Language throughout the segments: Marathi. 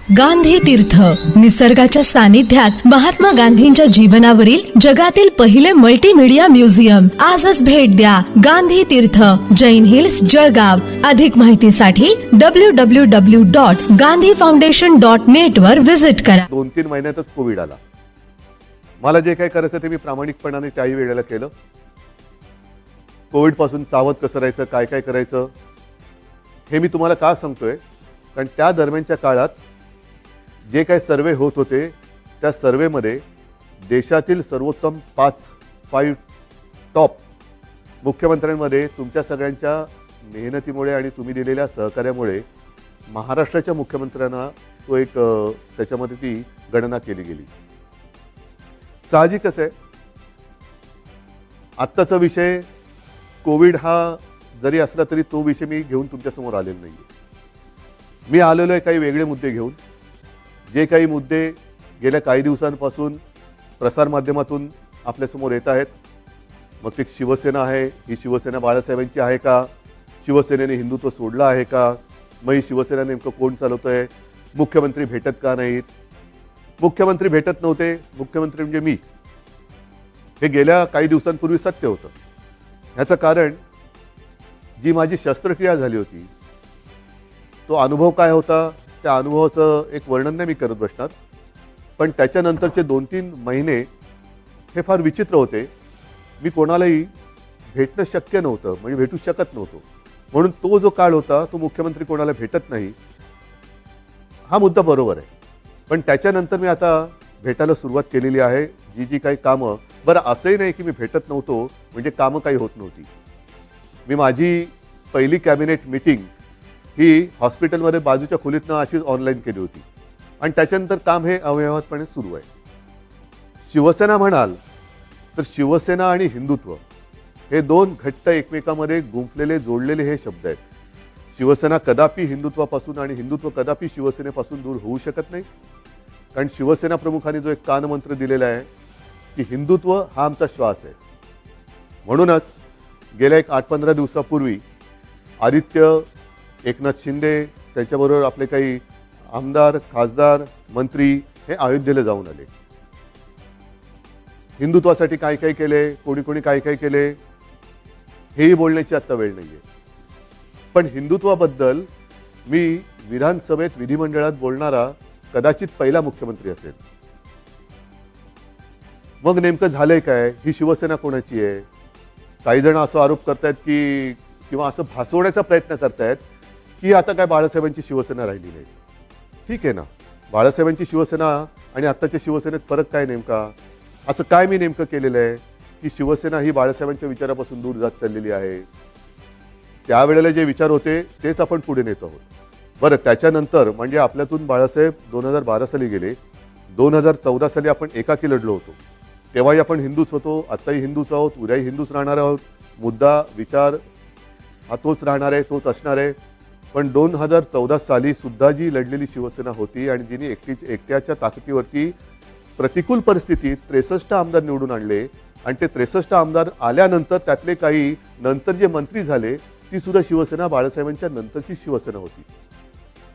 गांधी तीर्थ, निसर्गाच्या सानिध्यात महात्मा गांधींच्या जीवनावरील जगातील पहिले मल्टीमीडिया म्युझियम. आजच भेट द्या. गांधी तीर्थ, जैन हिल्स, जळगाव. अधिक माहितीसाठी www.gandhifoundation.net वर विजिट करा. 2-3 महिन्यातच कोविड आला. मला जे काही करायचं ते मी प्रामाणिकपणाने त्याही वेळेला केलं. कोविड पासून सावध कसं राहायचं, काय काय करायचं हे मी तुम्हाला का सांगतोय, कारण त्या दरम्यानच्या काळात जे काही सर्वे होत होते त्या सर्वेमध्ये देशातील सर्वोत्तम 5 टॉप मुख्यमंत्र्यांमध्ये तुमच्या सगळ्यांच्या मेहनतीमुळे आणि तुम्ही दिलेल्या सहकार्यामुळे महाराष्ट्राच्या मुख्यमंत्र्यांना तो एक त्याच्यामध्ये ती गणना केली गेली. साहजिकच आहे, आत्ताचा विषय कोविड हा जरी असला तरी तो विषय मी घेऊन तुमच्यासमोर आलेलो नाही आहे. मी आलेलो आहे काही वेगळे मुद्दे घेऊन. जे काही मुद्दे गेल्या काही दिवसांपासून प्रसारमाध्यमातून आपल्यासमोर येत आहेत, मग ते शिवसेना आहे, ही शिवसेना बाळासाहेबांची आहे का, शिवसेनेने हिंदुत्व सोडलं आहे का, मग ही शिवसेना नेमकं कोण चालवतं आहे, मुख्यमंत्री भेटत का नाहीत, मुख्यमंत्री भेटत नव्हते, मुख्यमंत्री म्हणजे मी, हे गेल्या काही दिवसांपूर्वी सत्य होतं. ह्याचं कारण जी माझी शस्त्रक्रिया झाली होती तो अनुभव काय होता, त्या अनुभवाचं एक वर्णन नाही मी करत बसणार, पण त्याच्यानंतरचे 2-3 महिने हे फार विचित्र होते. मी कोणालाही भेटणं शक्य नव्हतं, म्हणजे भेटू शकत नव्हतो. म्हणून तो जो काळ होता तो मुख्यमंत्री कोणाला भेटत नाही हा मुद्दा बरोबर आहे. पण त्याच्यानंतर मी आता भेटायला सुरुवात केलेली आहे. जी काही कामं, बरं असंही नाही की मी भेटत नव्हतो म्हणजे कामं काही होत नव्हती. मी माझी पहिली कॅबिनेट मीटिंग ही हॉस्पिटलमध्ये बाजूच्या खोलीतनं अशीच ऑनलाईन केली होती आणि त्याच्यानंतर काम हे अव्यवहातपणे सुरू आहे. शिवसेना म्हणाल तर शिवसेना आणि हिंदुत्व हे दोन घट्ट एकमेकांमध्ये गुंफलेले जोडलेले हे शब्द आहेत. शिवसेना कदापि हिंदुत्वापासून आणि हिंदुत्व कदापि शिवसेनेपासून दूर होऊ शकत नाही, कारण शिवसेना प्रमुखांनी जो एक कानमंत्र दिलेला आहे की हिंदुत्व हा आमचा श्वास आहे. म्हणूनच गेल्या एक 8-15 दिवसापूर्वी आदित्य, एकनाथ शिंदे, त्याच्याबरोबर आपले काही आमदार, खासदार, मंत्री हे अयोध्येला जाऊन आले. हिंदुत्वासाठी काय काय केले, कोणी कोणी काय काय केले हेही बोलण्याची आत्ता वेळ नाहीये. पण हिंदुत्वाबद्दल मी विधानसभेत, विधिमंडळात बोलणारा कदाचित पहिला मुख्यमंत्री असेल. मग नेमकं झालंय काय, ही शिवसेना कोणाची आहे? काही जण असं आरोप करतायत की किंवा असं भासवण्याचा प्रयत्न करतायत की आता काय बाळासाहेबांची शिवसेना राहिली नाही. ठीक आहे ना, बाळासाहेबांची शिवसेना आणि आत्ताच्या शिवसेनेत फरक काय नेमका? असं काय मी नेमकं केलेलं आहे की शिवसेना ही बाळासाहेबांच्या विचारापासून दूर जात चाललेली आहे? त्यावेळेला जे विचार होते तेच आपण पुढे नेत आहोत. बरं, त्याच्यानंतर म्हणजे आपल्यातून बाळासाहेब 2012 साली गेले. 2014 साली आपण एकाकी लढलो होतो. तेव्हाही आपण हिंदूच होतो, आत्ताही हिंदूच आहोत, उद्याही हिंदूच राहणार आहोत. मुद्दा, विचार हा तोच राहणार आहे, तोच असणार आहे. पण 2014 साली सुद्धा जी लढलेली शिवसेना होती आणि जिने एकट्याच्या ताकदीवरती प्रतिकूल परिस्थितीत 63 आमदार निवडून आणले आणि ते 63 आमदार आल्यानंतर त्यातले काही नंतर जे मंत्री झाले ती सुद्धा शिवसेना बाळासाहेबांच्या नंतरची शिवसेना होती.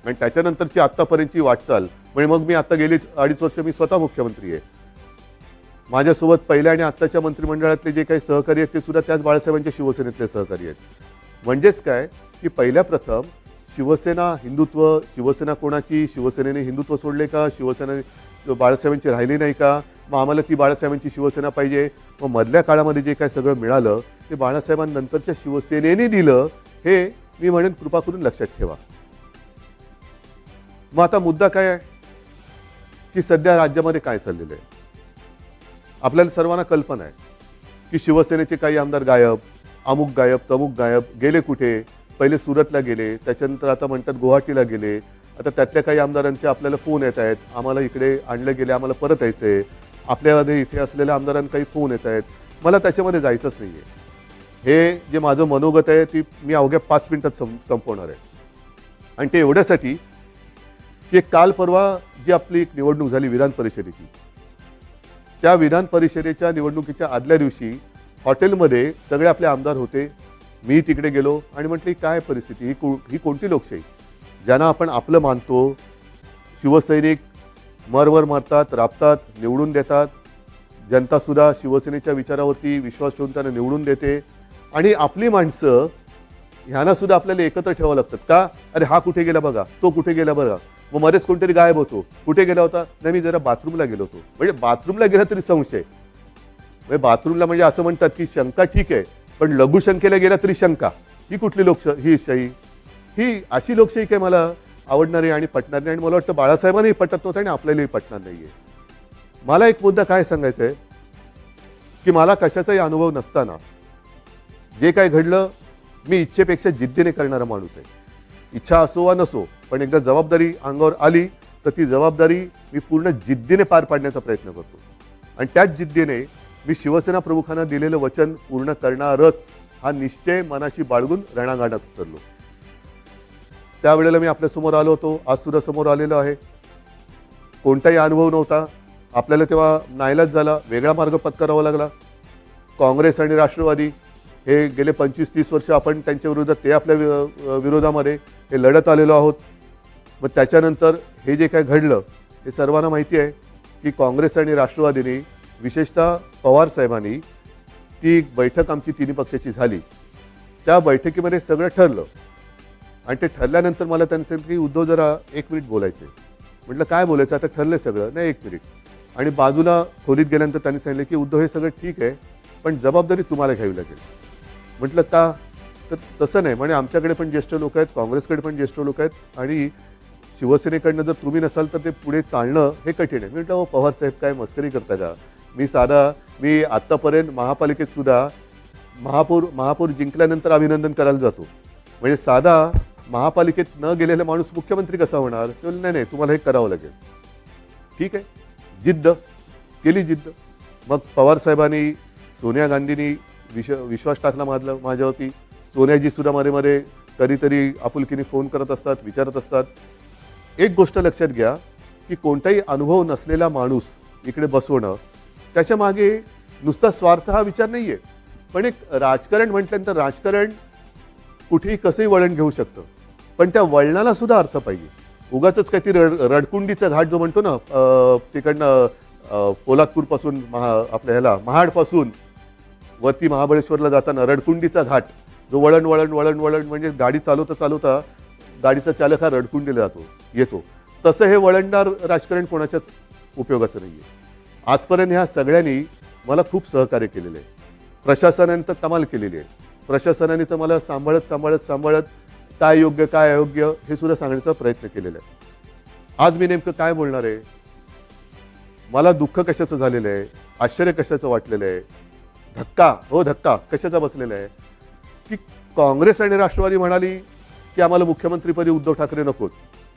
आणि त्याच्यानंतरची आत्तापर्यंतची वाटचाल म्हणजे मग मी आता गेली 2.5 वर्ष मी स्वतः मुख्यमंत्री आहे. माझ्यासोबत पहिल्या आणि आत्ताच्या मंत्रिमंडळातले जे काही सहकारी आहेत ते सुद्धा त्याच बाळासाहेबांच्या शिवसेनेतले सहकारी आहेत. म्हणजेच काय की पहिल्या प्रथम शिवसेना, हिंदुत्व, शिवसेना कोणाची, शिवसेनेने हिंदुत्व सोडले का, शिवसेना बाळासाहेबांची राहिली नाही का, मग आम्हाला ती बाळासाहेबांची शिवसेना पाहिजे. मग मधल्या काळामध्ये जे काय सगळं मिळालं ते बाळासाहेबांनंतरच्या शिवसेनेने दिलं, हे मी म्हणेन कृपा करून लक्षात ठेवा. मग आता मुद्दा काय आहे की सध्या राज्यामध्ये काय चाललेलं आहे आपल्याला सर्वांना कल्पना आहे की शिवसेनेचे काही आमदार गायब, अमुक गायब, तमुक गायब, गेले कुठे? पहिले सुरतला गेले, त्याच्यानंतर आता म्हणतात गुवाहाटीला गेले. आता त्यातल्या काही आमदारांचे आपल्याला फोन येत आहेत, आम्हाला इकडे आणलं गेले, आम्हाला परत यायचं आहे. आपल्यामध्ये इथे असलेल्या आमदारांना काही फोन येत आहेत. मला त्याच्यामध्ये जायचंच नाही आहे. हे जे माझं मनोगत आहे ती मी अवघ्या 5 मिनिटात संपवणार आहे. आणि ते एवढ्यासाठी की काल परवा जी आपली एक निवडणूक झाली विधान परिषदेची, त्या विधान परिषदेच्या निवडणुकीच्या आदल्या दिवशी हॉटेलमध्ये सगळे आपले आमदार होते. मी तिकडे गेलो आणि म्हटलं काय परिस्थिती, ही कोणती लोकशाही? ज्यांना आपण आपलं मानतो, शिवसैनिक मरवर मरतात, राबतात, निवडून देतात. जनतासुद्धा शिवसेनेच्या विचारावरती विश्वास ठेवून त्यांना निवडून देते. आणि आपली माणसं ह्यांना सुद्धा आपल्याला एकत्र ठेवावं लागतात का? अरे हा कुठे गेला बघा, तो कुठे गेला बघा, मग मध्येच कोणतरी गायब होतो, कुठे गेला होता, नाही मी जरा बाथरूमला गेलो होतो. म्हणजे बाथरूमला गेला तरी संशय. म्हणजे बाथरूमला म्हणजे असं म्हणतात की शंका ठीक आहे, पण लघुशंकेला गेला तरी शंका. ही कुठली ही शाही? ही अशी लोकशाही काय मला आवडणारी आणि पटणार नाही. आणि मला वाटतं बाळासाहेबांनाही पटत नव्हतं आणि आपल्यालाही पटणार नाहीये. मला एक मुद्दा काय सांगायचा आहे की मला कशाचाही अनुभव नसताना जे काय घडलं, मी इच्छेपेक्षा जिद्दीने करणारा माणूस आहे. इच्छा असो वा नसो, पण एकदा जबाबदारी अंगावर आली तर ती जबाबदारी मी पूर्ण जिद्दीने पार पाडण्याचा प्रयत्न करतो. आणि त्याच जिद्दीने मी शिवसेना प्रमुखांना दिलेलं वचन पूर्ण करणारच हा निश्चय मनाशी बाळगून रणांगणात उतरलो. त्यावेळेला मी आपल्यासमोर आलो होतो, आज सुद्धा समोर आलेलो आहे. कोणताही अनुभव नव्हता. आपल्याला तेव्हा नाईलाज झाला, वेगळा मार्ग पत्करावा लागला. काँग्रेस आणि राष्ट्रवादी हे गेले 25-30 वर्ष आपण त्यांच्या विरोधात, ते आपल्या विरोधामध्ये हे लढत आलेलो आहोत. मग त्याच्यानंतर हे जे काय घडलं हे सर्वांना माहिती आहे की काँग्रेस आणि राष्ट्रवादीने, विशेषतः पवार साहेबांनी, ती एक बैठक आमची तिन्ही पक्षाची झाली. त्या बैठकीमध्ये सगळं ठरलं. आणि ते ठरल्यानंतर मला त्यांनी सांगितलं की उद्धव जरा 1 मिनिट बोलायचे. म्हटलं काय बोलायचं, आता ठरलं सगळं, नाही 1 मिनिट. आणि बाजूला खोलीत गेल्यानंतर त्यांनी सांगितलं की उद्धव हे सगळं ठीक आहे, पण जबाबदारी तुम्हाला घ्यावी लागेल. म्हटलं का? तर तसं नाही म्हणे, आमच्याकडे पण ज्येष्ठ लोक आहेत, काँग्रेसकडे पण ज्येष्ठ लोक आहेत, आणि शिवसेनेकडनं जर तुम्ही नसाल तर ते पुढे चालणं हे कठीण आहे. म्हटलं पवार साहेब काय मस्करी करता का? मी आत्तापर्यंत महापालिकेत सुद्धा महापौर जिंकल्यानंतर अभिनंदन करायला जातो. म्हणजे साधा महापालिकेत न गेलेला माणूस मुख्यमंत्री कसा होणार? ते बोलले नाही, तुम्हाला हे करावं लागेल. ठीक आहे, जिद्द केली. मग पवार साहेबांनी, सोनिया गांधींनी विश्वास टाकला माझ्यावरती. सोनियाजी सुद्धा मध्ये कधीतरी आपुलकीने फोन करत असतात, विचारत असतात. एक गोष्ट लक्षात घ्या की कोणताही अनुभव नसलेला माणूस इकडे बसवणं, त्याच्या मागे नुसता स्वार्थ हा विचार नाहीये. पण एक राजकारण म्हटल्यानंतर राजकारण कुठेही कसंही वळण घेऊ शकतं, पण त्या वळणाला सुद्धा अर्थ पाहिजे. उगाच काहीतरी रडकुंडीचा घाट जो म्हणतो ना, तिकडनं पोलादपूरपासून आपल्या ह्याला महाडपासून वरती महाबळेश्वरला जाताना रडकुंडीचा घाट, जो वळण म्हणजे गाडी चालवता गाडीचा चालक हा रडकुंडीला येतो. तसं हे वळणदार राजकारण कोणाच्याच उपयोगाचं नाहीये. आजपर्यंत ह्या सगळ्यांनी मला खूप सहकार्य केलेलं आहे. प्रशासनाने तर कमाल केलेली आहे. प्रशासनाने तर मला सांभाळत काय योग्य काय अयोग्य हे सुद्धा सांगण्याचा प्रयत्न केलेला आहे. आज मी नेमकं काय बोलणार आहे? मला दुःख कशाचं झालेलं आहे, आश्चर्य कशाचं वाटलेलं आहे, धक्का कशाचा बसलेला आहे की काँग्रेस आणि राष्ट्रवादी म्हणाली की आम्हाला मुख्यमंत्रीपदी उद्धव ठाकरे नकोत.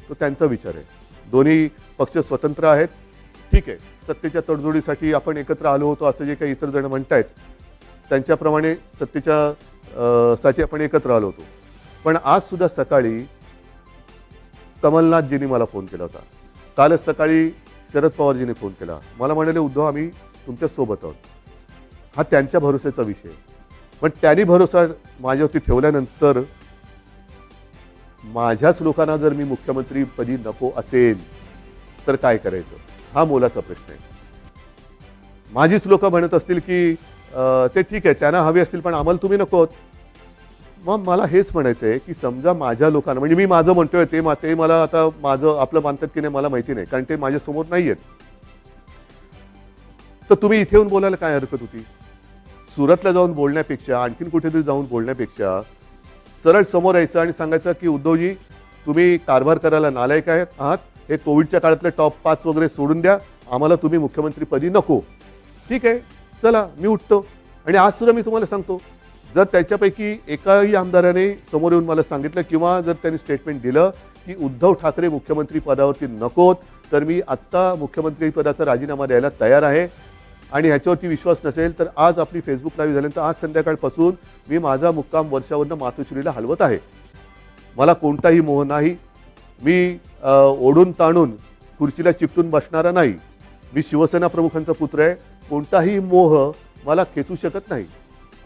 तो त्यांचा विचार आहे. दोन्ही पक्ष स्वतंत्र आहेत. ठीक आहे, सत्तेच्या तडजोडीसाठी आपण एकत्र आलो होतो असं जे काही इतर जण म्हणतायत, त्यांच्याप्रमाणे सत्तेच्या साठी आपण एकत्र आलो होतो. पण आज सुद्धा सकाळी कमलनाथजींनी मला फोन केला होता. कालच सकाळी शरद पवारजींनी फोन केला. मला म्हणाले उद्धव आम्ही तुमच्या सोबत आहोत. हा त्यांच्या भरोश्याचा विषय. पण त्यांनी भरोसा माझ्यावरती ठेवल्यानंतर माझ्याच लोकांना जर मी मुख्यमंत्रीपदी नको असेल तर काय करायचं, हा मोलाचा प्रश्न आहे. माझीच लोक म्हणत असतील की ते ठीक आहे, त्यांना हवे असतील पण आम्हाला तुम्ही नको. मग मला हेच म्हणायचं आहे की समजा माझ्या लोकांना, म्हणजे मी माझं म्हणतोय ते मला आता माझं आपलं मानतात की नाही मला माहिती नाही, कारण ते माझ्यासमोर नाही आहेत. तर तुम्ही इथे येऊन बोलायला काय हरकत होती? सुरतला जाऊन बोलण्यापेक्षा, आणखीन कुठेतरी जाऊन बोलण्यापेक्षा सरळ समोर यायचं आणि सांगायचं की उद्धवजी तुम्ही कारभार करायला नालायक आहात, हे कोविडच्या काळातले टॉप 5 वगैरे सोडून द्या, आम्हाला तुम्ही मुख्यमंत्रीपदी नको. ठीक आहे, चला मी उठतो. आणि आज सुद्धा मी तुम्हाला सांगतो, जर त्याच्यापैकी एकाही आमदाराने समोर येऊन मला सांगितलं किंवा जर त्यांनी स्टेटमेंट दिलं की उद्धव ठाकरे मुख्यमंत्री पदावरती नकोत, तर मी आत्ता मुख्यमंत्री पदाचा राजीनामा द्यायला तयार आहे. आणि ह्याच्यावरती विश्वास नसेल तर आज आपली फेसबुक लाईव्ह झाल्यानंतर आज संध्याकाळपासून मी माझा मुक्काम वर्षावरनं मातोश्रीला हलवत आहे. मला कोणताही मोह नाही. मी ओढून ताणून खुर्चीला चिकटून बसणारा नाही. मी शिवसेना प्रमुखांचा पुत्र आहे. कोणताही मोह मला खेचू शकत नाही,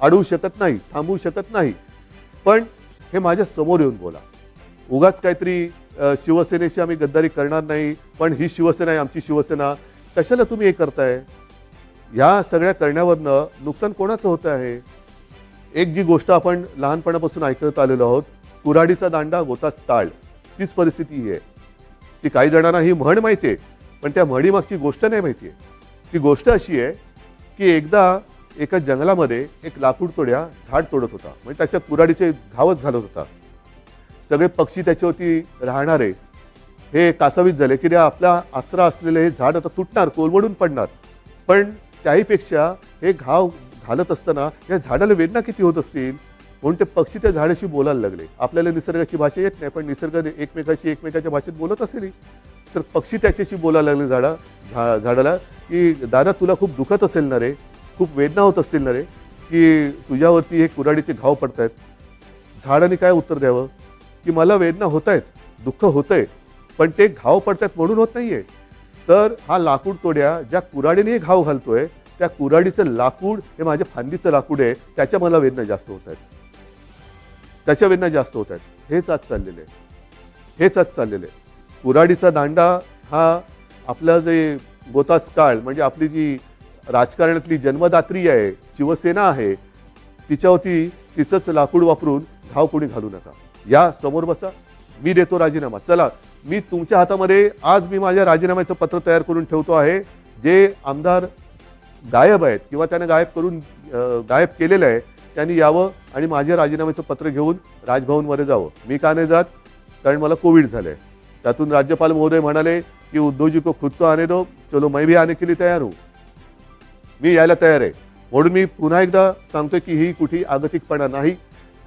अडवू शकत नाही, थांबवू शकत नाही. पण हे माझ्या समोर येऊन बोला. उगाच काहीतरी शिवसेनेशी आम्ही गद्दारी करणार नाही, पण ही शिवसेना आहे आमची शिवसेना, कशाला तुम्ही हे करताय? या सगळ्या करण्यावरनं नुकसान कोणाचं होतं आहे? एक जी गोष्ट आपण लहानपणापासून ऐकत आलेलो आहोत, कुऱ्हाडीचा दांडा गोतास टाळ, तीच परिस्थिती ही आहे. ती काही जणांना ही म्हण माहिती आहे, पण त्या म्हणीमागची गोष्ट नाही माहिती आहे. ती गोष्ट अशी आहे की एकदा एका जंगलामध्ये एक लाकूड तोड्या झाड तोडत होता, म्हणजे त्याच्या कुऱ्हाडीचे घावच घालत होता. सगळे पक्षी त्याच्यावरती राहणारे हे कासावीस झाले की रे आपला आसरा असलेले हे झाड आता तुटणार, कोलमडून पडणार. पण त्याहीपेक्षा हे घाव घालत असताना या झाडाला वेदना किती होत असतील, म्हणून ते पक्षी त्या झाडाशी बोलायला लागले. आपल्याला निसर्गाची भाषा येत नाही, पण निसर्ग एकमेकाशी एकमेकाच्या भाषेत बोलत असेल. तर पक्षी त्याच्याशी बोलायला लागले झाडाला की दादा तुला खूप दुखत असेल ना रे, खूप वेदना होत असतील ना रे, की तुझ्यावरती हे कुऱ्हाडीचे घाव पडत आहेत. झाडाने काय उत्तर द्यावं की मला वेदना होत आहेत, दुःख होतंय, पण ते घाव पडतात म्हणून होत नाहीये. तर हा लाकूड तोड्या ज्या कुऱ्हाडीने हे घाव घालतोय, त्या कुऱ्हाडीचं लाकूड हे माझ्या फांदीचं लाकूड आहे, त्याच्या मला वेदना जास्त होत आहेत, त्याच्या वेदना जास्त होत आहेत. हेच आज चाललेलं आहे, हेच आज चाललेलं आहे. कुऱ्हाडीचा दांडा हा आपला जे गोतास काळ म्हणजे आपली जी राजकारणातली जन्मदात्री आहे, शिवसेना आहे, तिच्यावरती तिचंच लाकूड वापरून घाव कोणी घालू नका. या समोर बसा, मी देतो राजीनामा. चला, मी तुमच्या हातामध्ये आज मी माझ्या राजीनाम्याचं पत्र तयार करून ठेवतो आहे. जे आमदार गायब आहेत किंवा त्याने गायब केलेलं आहे त्यांनी यावं आणि माझ्या राजीनाम्याचं पत्र घेऊन राजभवनमध्ये जावं. मी का नाही जात? कारण मला कोविड झालंय. त्यातून राज्यपाल महोदय म्हणाले की उद्धवजी को खुद को आने दो, चलो मैं भी आने के लिए तैयार हूं. मी यायला तयार आहे. म्हणून मी पुन्हा एकदा सांगतोय की ही कुठेही आगतिकपणा नाही,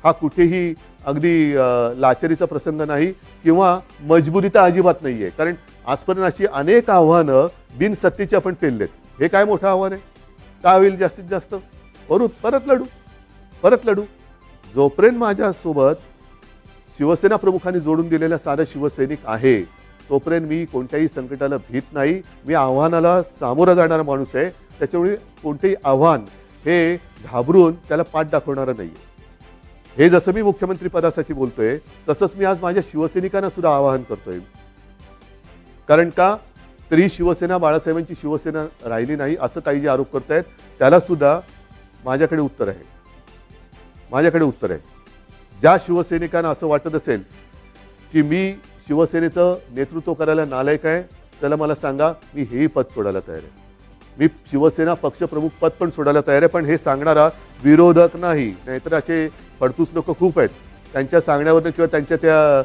हा कुठेही अगदी लाचारीचा प्रसंग नाही किंवा मजबुरी तर अजिबात नाहीये. कारण आजपर्यंत अशी अनेक आव्हानं बिनसत्तेची आपण पेललेत. हे काय मोठं आव्हान आहे? काय होईल जास्तीत जास्त? परत लढू. जोपर्यंत माझ्यासोबत शिवसेना प्रमुखांनी जोडून दिलेला साधा शिवसैनिक आहे, तोपर्यंत मी कोणत्याही संकटाला भीत नाही. मी आव्हानाला सामोरा जाणारा माणूस आहे. त्याच्यामुळे कोणतेही आव्हान हे घाबरून त्याला पाठ दाखवणारं नाही. हे जसं मी मुख्यमंत्री पदासाठी बोलतोय, तसंच मी आज माझ्या शिवसैनिकांना सुद्धा आवाहन करतोय. कारण का तरी शिवसेना बाळासाहेबांची शिवसेना राहिली नाही असं काही जे आरोप करतायत, त्याला सुद्धा माझ्याकडे उत्तर आहे. ज्या शिवसैनिकांना असं वाटत असेल की मी शिवसेनेचं नेतृत्व करायला नालायक आहे, त्याला मला सांगा, मी हेही पद सोडायला तयार आहे. मी शिवसेना पक्षप्रमुख पद पण सोडायला तयार आहे. पण हे सांगणारा विरोधक नाही. नाहीतर असे फडतूस लोक खूप आहेत, त्यांच्या सांगण्यावरनं किंवा त्यांच्या त्या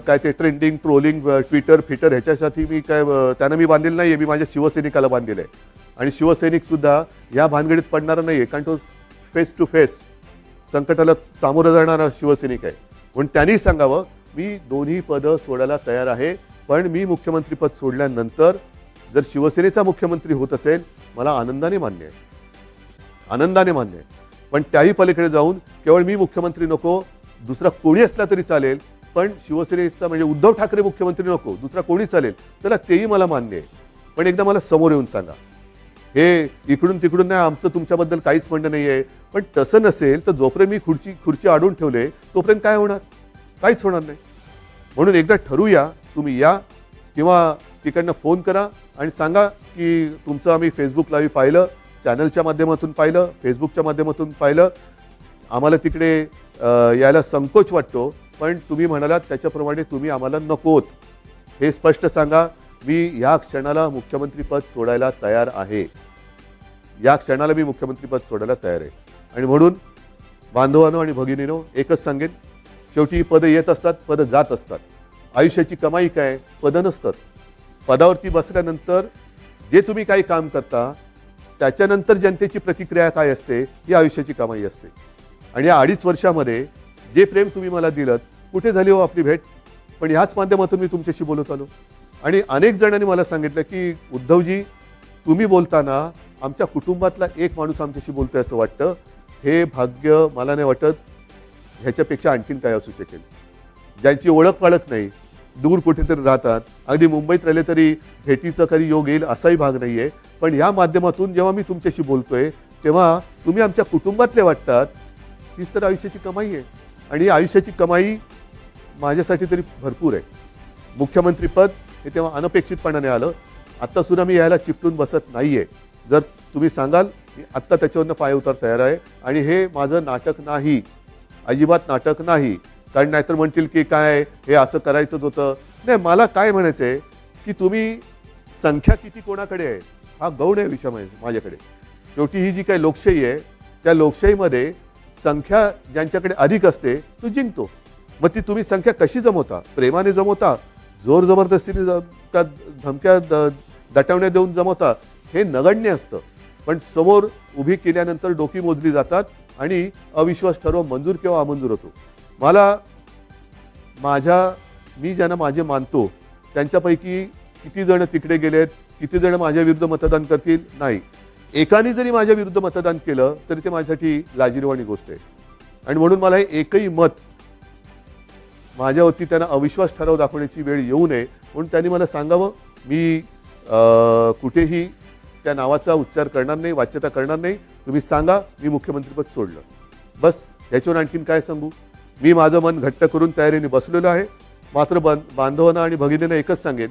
काय ते ट्रेंडिंग ट्रोलिंग ट्विटर ह्याच्यासाठी मी काय त्यांना मी बांधलेलं नाही आहे. मी माझ्या शिवसैनिकाला बांधलेलं आहे. आणि शिवसैनिक सुद्धा या भानगडीत पडणारा नाही आहे, कारण तो फेस टू फेस संकटाला सामोरं जाणारा शिवसैनिक आहे. म्हणून त्यांनी सांगावं, मी दोन्ही पदं सोडायला तयार आहे. पण मी मुख्यमंत्रीपद सोडल्यानंतर जर शिवसेनेचा मुख्यमंत्री होत असेल, मला आनंदाने मान्य आहे. पण त्याही पलीकडे जाऊन केवळ मी मुख्यमंत्री नको, दुसरा कोणी असला तरी चालेल, पण शिवसेनेचा म्हणजे उद्धव ठाकरे मुख्यमंत्री नको, दुसरा कोणी चालेल, चला तेही मला मान्य आहे. पण एकदा मला समोर येऊन सांगा. हे इकडून तिकडून नाही, आमचं तुमच्याबद्दल काहीच म्हणणं नाही आहे. पण तसं नसेल तर जोपर्यंत मी खुर्ची अडवून ठेवले तोपर्यंत काय होणार? काहीच होणार नाही. म्हणून एकदा ठरवूया, तुम्ही या किंवा तिकडनं फोन करा आणि सांगा की तुमचं आम्ही फेसबुक लाईव्ह पाहिलं, चॅनलच्या माध्यमातून पाहिलं, फेसबुकच्या माध्यमातून पाहिलं, आम्हाला तिकडे यायला संकोच वाटतो, पण तुम्ही म्हणालात त्याच्याप्रमाणे तुम्ही आम्हाला नकोत, हे स्पष्ट सांगा. मी या क्षणाला मुख्यमंत्रीपद सोडायला तयार आहे. आणि म्हणून बांधवांनो आणि भगिनीनो, एकच सांगेन, शेवटी ही पदं येत असतात, पदं जात असतात. आयुष्याची कमाई काय? पदं नसतात. पदावरती बसल्यानंतर जे तुम्ही काही काम करता त्याच्यानंतर जनतेची प्रतिक्रिया काय असते, ही आयुष्याची कमाई असते. आणि या 2.5 वर्षामध्ये जे प्रेम तुम्ही मला दिलं, कुठे झाली हो आपली भेट? पण ह्याच माध्यमातून मी तुमच्याशी बोलत आलो. आणि अनेक जणांनी मला सांगितलं की उद्धवजी, तुम्ही बोलताना आमच्या कुटुंबातला एक माणूस आमच्याशी बोलतोय असं वाटतं. हे भाग्य मला नाही वाटत ह्याच्यापेक्षा आणखीन काय असू शकेल. ज्यांची ओळख पाळख नाही, दूर कुठेतरी राहतात, अगदी मुंबईत राहिले तरी भेटीचा कधी योग येईल असाही भाग नाही आहे. पण या माध्यमातून जेव्हा मी तुमच्याशी बोलतोय तेव्हा तुम्ही आमच्या कुटुंबातले वाटतात. हीच तर आयुष्याची कमाई आहे. आणि आयुष्याची कमाई माझ्यासाठी तरी भरपूर आहे. मुख्यमंत्रीपद हे तेव्हा अनपेक्षितपणाने आलं. आत्ता सुद्धा मी यायला चिकटून बसत नाहीये. जर तुम्ही सांगाल मी आत्ता त्याच्यावरनं पाय उतार तयार आहे. आणि हे माझं नाटक नाही, अजिबात नाटक नाही. कारण नाहीतर म्हणतील की काय हे असं करायचंच होतं. नाही, मला काय म्हणायचं आहे की तुम्ही संख्या किती कोणाकडे आहे हा गौण आहे विषय माझ्याकडे. शेवटी ही जी काही लोकशाही आहे त्या लोकशाहीमध्ये संख्या ज्यांच्याकडे अधिक असते तो जिंकतो. मग ती तुम्ही संख्या कशी जमवता? प्रेमाने जमवता, जोर जबरदस्तीने त्या धमक्या दटवण्या देऊन जमवता, हे नगण्य असतं. पण समोर उभी केल्यानंतर डोकी मोजली जातात आणि अविश्वास ठराव मंजूर किंवा अमंजूर होतो. मला मी ज्यांना माझे मानतो त्यांच्यापैकी किती जण तिकडे गेलेत, किती जण माझ्या विरुद्ध मतदान करतील, नाही. एकाने जरी माझ्या विरुद्ध मतदान केलं तरी ते माझ्यासाठी लाजिरवाणी गोष्ट आहे. आणि म्हणून मला हे एकही मत माझ्यावरती त्यांना अविश्वास ठराव दाखवण्याची वेळ येऊ नये म्हणून त्यांनी मला सांगावं. मी कुठेही त्या नावाचा उच्चार करणार नाही, वाच्यता करणार नाही. तुम्ही सांगा मी मुख्यमंत्रीपद सोडलं, बस. याच्यावर आणखीन काय सांगू? मी माझं मन घट्ट करून तयारीने बसलेलो आहे. मात्र बांधवांना आणि भगिनींना एकच सांगेन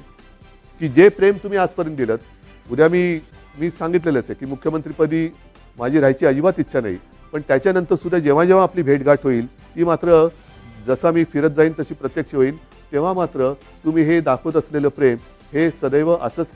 की जे प्रेम तुम्ही आजपर्यंत दिलं, उद्या मी सांगितलेलंच आहे की मुख्यमंत्रीपदी माझी राहायची अजिबात इच्छा नाही. पण त्याच्यानंतर सुद्धा जेव्हा जेव्हा आपली भेटगाठ होईल ती मात्र जसा मी फिरत जाईन तशी प्रत्यक्ष होईल. तेव्हा मात्र तुम्ही हे दाखवत असलेलं प्रेम हे सदैव असंच